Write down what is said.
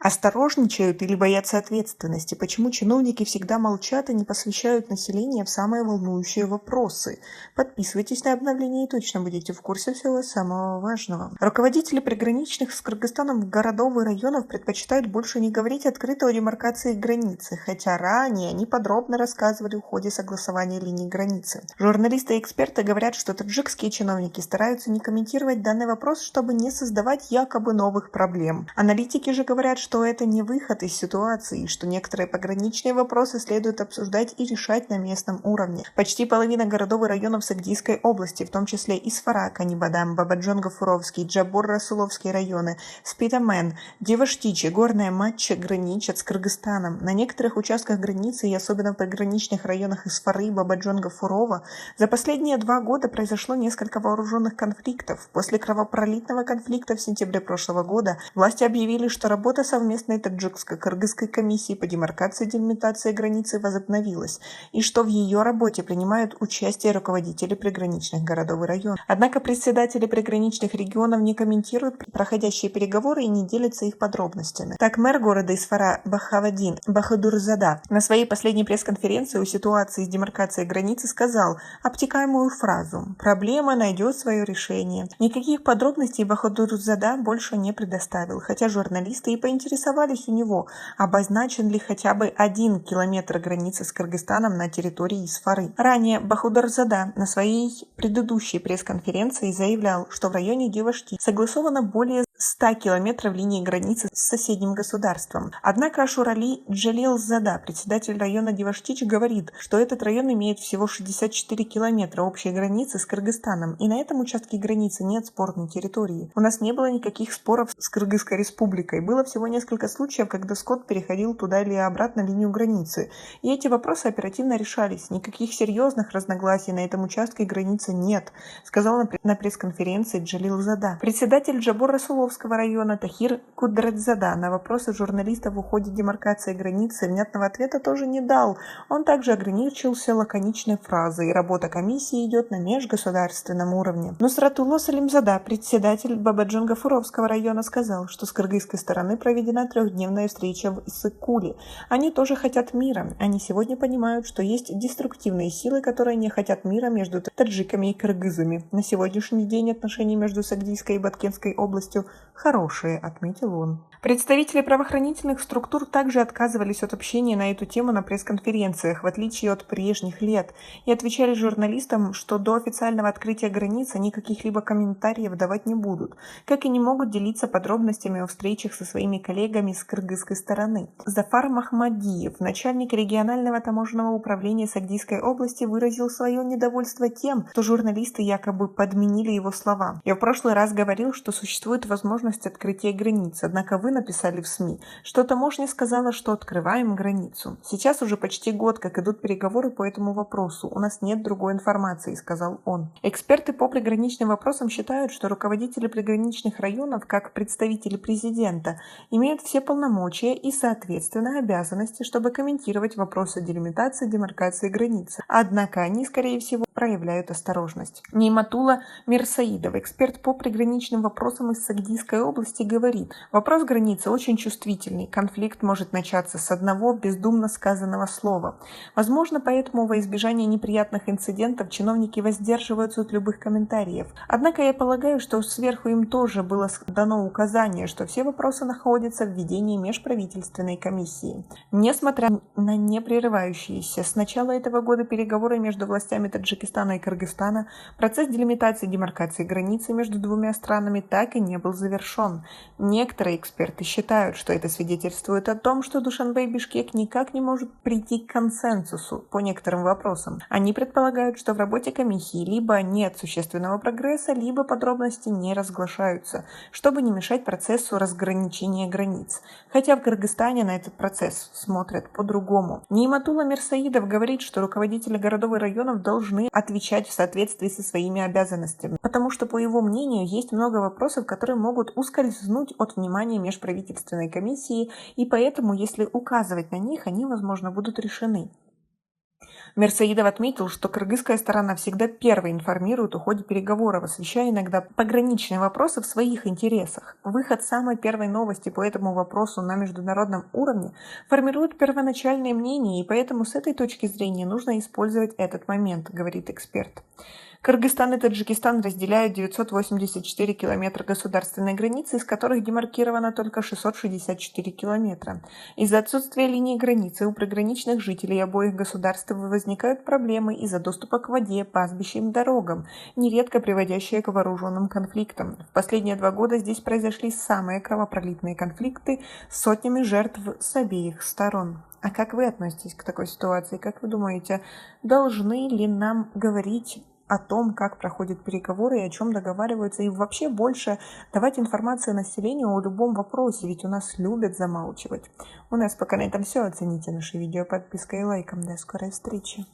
Осторожничают или боятся ответственности? Почему чиновники всегда молчат и не посвящают население в самые волнующие вопросы? Подписывайтесь на обновления и точно будете в курсе всего самого важного. Руководители приграничных с Кыргызстаном городов и районов предпочитают больше не говорить открыто о демаркации границы, хотя ранее они подробно рассказывали в ходе согласования линий границы. Журналисты и эксперты говорят, что таджикские чиновники стараются не комментировать данный вопрос, чтобы не создавать якобы новых проблем. Аналитики же говорят, что это не выход из ситуации, что некоторые пограничные вопросы следует обсуждать и решать на местном уровне. Почти половина городов и районов Сагдийской области, в том числе Исфара, Канибадам, Бабаджон-Гафуровский, Джабор-Расуловский районы, Спитамен, Деваштичи, Горная Матча граничат с Кыргызстаном. На некоторых участках границы и особенно в пограничных районах Исфары и Бабаджон-Гафурова за последние 2 года произошло несколько вооруженных конфликтов. После кровопролитного конфликта в сентябре прошлого года власти объявили, что работа совместной таджикско-кыргызской комиссии по демаркации и делимитации границы возобновилась, и что в ее работе принимают участие руководители приграничных городов и районов. Однако председатели приграничных регионов не комментируют проходящие переговоры и не делятся их подробностями. Так, мэр города Исфара Бахавадин Бахадурзада на своей последней пресс-конференции о ситуации с демаркацией границы сказал обтекаемую фразу: «Проблема найдет свое решение». Никаких подробностей Бахадурзада больше не предоставил, хотя журналисты и поинтересовались у него, обозначен ли хотя бы 1 километр границы с Кыргызстаном на территории Исфары. Ранее Бахадурзада на своей предыдущей пресс-конференции заявлял, что в районе Девашти согласовано более 100 километров линии границы с соседним государством. Однако Ашурали Джалилзада, председатель района Деваштич, говорит, что этот район имеет всего 64 километра общей границы с Кыргызстаном, и на этом участке границы нет спорной территории. У нас не было никаких споров с Кыргызской республикой. Было всего несколько случаев, когда скот переходил туда или обратно линию границы, и эти вопросы оперативно решались. Никаких серьезных разногласий на этом участке границы нет, сказал на пресс-конференции Джалилзада. Председатель Джабор-Расуловского района Тахир Кудратзада на вопросы журналистов в ходе демаркации границы внятного ответа тоже не дал. Он также ограничился лаконичной фразой: «Работа комиссии идет на межгосударственном уровне». Нусратулло Салимзада, председатель Бабаджон-Гафуровского района, сказал, что с кыргызской стороны проведена 3-дневная встреча в Иссык-Куле. Они тоже хотят мира. Они сегодня понимают, что есть деструктивные силы, которые не хотят мира между таджиками и кыргызами. На сегодняшний день отношения между Сагдийской и Баткенской областью хорошие, отметил он. Представители правоохранительных структур также отказывались от общения на эту тему на пресс-конференциях, в отличие от прежних лет, и отвечали журналистам, что до официального открытия границ они каких-либо комментариев давать не будут, как и не могут делиться подробностями о встречах со своими коллегами с кыргызской стороны. Зафар Махмадиев, начальник регионального таможенного управления Сагдийской области, выразил свое недовольство тем, что журналисты якобы подменили его слова. «Я в прошлый раз говорил, что существует возможность открытия границ, однако вы написали в СМИ, что таможня сказала, что открываем границу. Сейчас уже почти год, как идут переговоры по этому вопросу. У нас нет другой информации», — сказал он. Эксперты по приграничным вопросам считают, что руководители приграничных районов, как представители президента, имеют все полномочия и, соответственно, обязанности, чтобы комментировать вопросы делимитации, демаркации границы. Однако они, скорее всего, проявляют осторожность. Нейматулла Мирсаидов, эксперт по приграничным вопросам из Сагдийской области, говорит: вопрос границы очень чувствительный. Конфликт может начаться с одного бездумно сказанного слова. Возможно, поэтому во избежание неприятных инцидентов чиновники воздерживаются от любых комментариев. Однако я полагаю, что сверху им тоже было дано указание, что все вопросы находятся в ведении межправительственной комиссии. Несмотря на непрерывающиеся с начала этого года переговоры между властями Таджикистана и Кыргызстана, процесс делимитации и демаркации границы между двумя странами так и не был завершен. Некоторые эксперты считают, что это свидетельствует о том, что Душанбе и Бишкек никак не может прийти к консенсусу по некоторым вопросам. Они предполагают, что в работе комиссии либо нет существенного прогресса, либо подробности не разглашаются, чтобы не мешать процессу разграничения границ. Хотя в Кыргызстане на этот процесс смотрят по-другому. Нейматулла Мирсаидов говорит, что руководители городов и районов должны отвечать в соответствии со своими обязанностями, потому что, по его мнению, есть много вопросов, которые могут ускользнуть от внимания межправительственной комиссии, и поэтому, если указывать на них, они, возможно, будут решены. Мерсоидов отметил, что кыргызская сторона всегда первой информирует о ходе переговоров, освещая иногда пограничные вопросы в своих интересах. Выход самой первой новости по этому вопросу на международном уровне формирует первоначальное мнение, и поэтому с этой точки зрения нужно использовать этот момент, говорит эксперт. Кыргызстан и Таджикистан разделяют 984 километра государственной границы, из которых демаркировано только 664 километра. Из-за отсутствия линии границы у приграничных жителей обоих государств возникают проблемы из-за доступа к воде, пастбищам и дорогам, нередко приводящие к вооруженным конфликтам. В последние 2 года здесь произошли самые кровопролитные конфликты с сотнями жертв с обеих сторон. А как вы относитесь к такой ситуации? Как вы думаете, должны ли нам говорить о том, как проходят переговоры и о чем договариваются, и вообще больше давать информацию населению о любом вопросе, ведь у нас любят замалчивать. У нас пока на этом все. Оцените наше видео подпиской и лайком. До скорой встречи.